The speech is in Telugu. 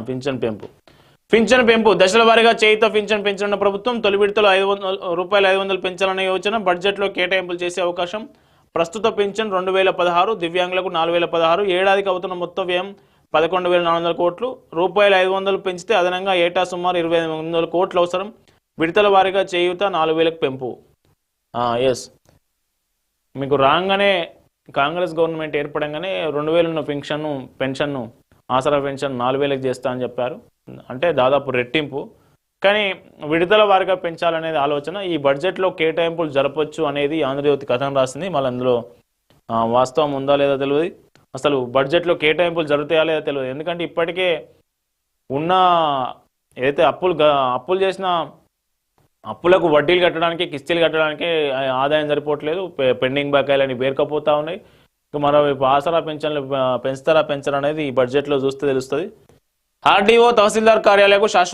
పింఛన్ పెంపు దశల వారీగా చేయితో పింఛన్ పెంచనున్న ప్రభుత్వం తొలి విడతలో ₹500 పెంచాలనే యోచన బడ్జెట్లో కేటాయింపులు చేసే అవకాశం. ప్రస్తుత పింఛన్ 2016, దివ్యాంగులకు 4016, ఏడాదికి అవుతున్న మొత్తం వ్యయం 11,400 కోట్లు. ₹500 పెంచితే అదనంగా ఏటా సుమారు 2,800 కోట్లు అవసరం. విడతల వారీగా చేయూత 4,000కు పెంపు. ఎస్, మీకు రాగానే కాంగ్రెస్ గవర్నమెంట్ ఏర్పడంగానే 2,000 ఉన్న పెన్షన్ను ఆసరా పెన్షన్ 4,000కి చేస్తా అని చెప్పారు. అంటే దాదాపు రెట్టింపు. కానీ విడుదల వారిగా పెంచాలనేది ఆలోచన. ఈ బడ్జెట్లో కేటాయింపులు జరపొచ్చు అనేది ఆంధ్రజ్యోతి కథనం రాసింది. మళ్ళీ అందులో వాస్తవం ఉందా లేదా తెలియదు. అసలు బడ్జెట్లో కేటాయింపులు జరుగుతాయా లేదా తెలియదు. ఎందుకంటే ఇప్పటికే ఉన్న ఏదైతే అప్పులు చేసిన అప్పులకు వడ్డీలు కట్టడానికి, కిస్తీలు కట్టడానికి ఆదాయం సరిపోవట్లేదు. పెండింగ్ బకాయిలని పేరుకపోతా ఉన్నాయి. మరోవైపు ఆసరా పెన్షన్లు పెంచుతారా పెంచరా అనేది ఈ బడ్జెట్లో చూస్తే తెలుస్తుంది. ఆర్డీఓ తహసీల్దార్ కార్యాలయాలకు శాశ్వత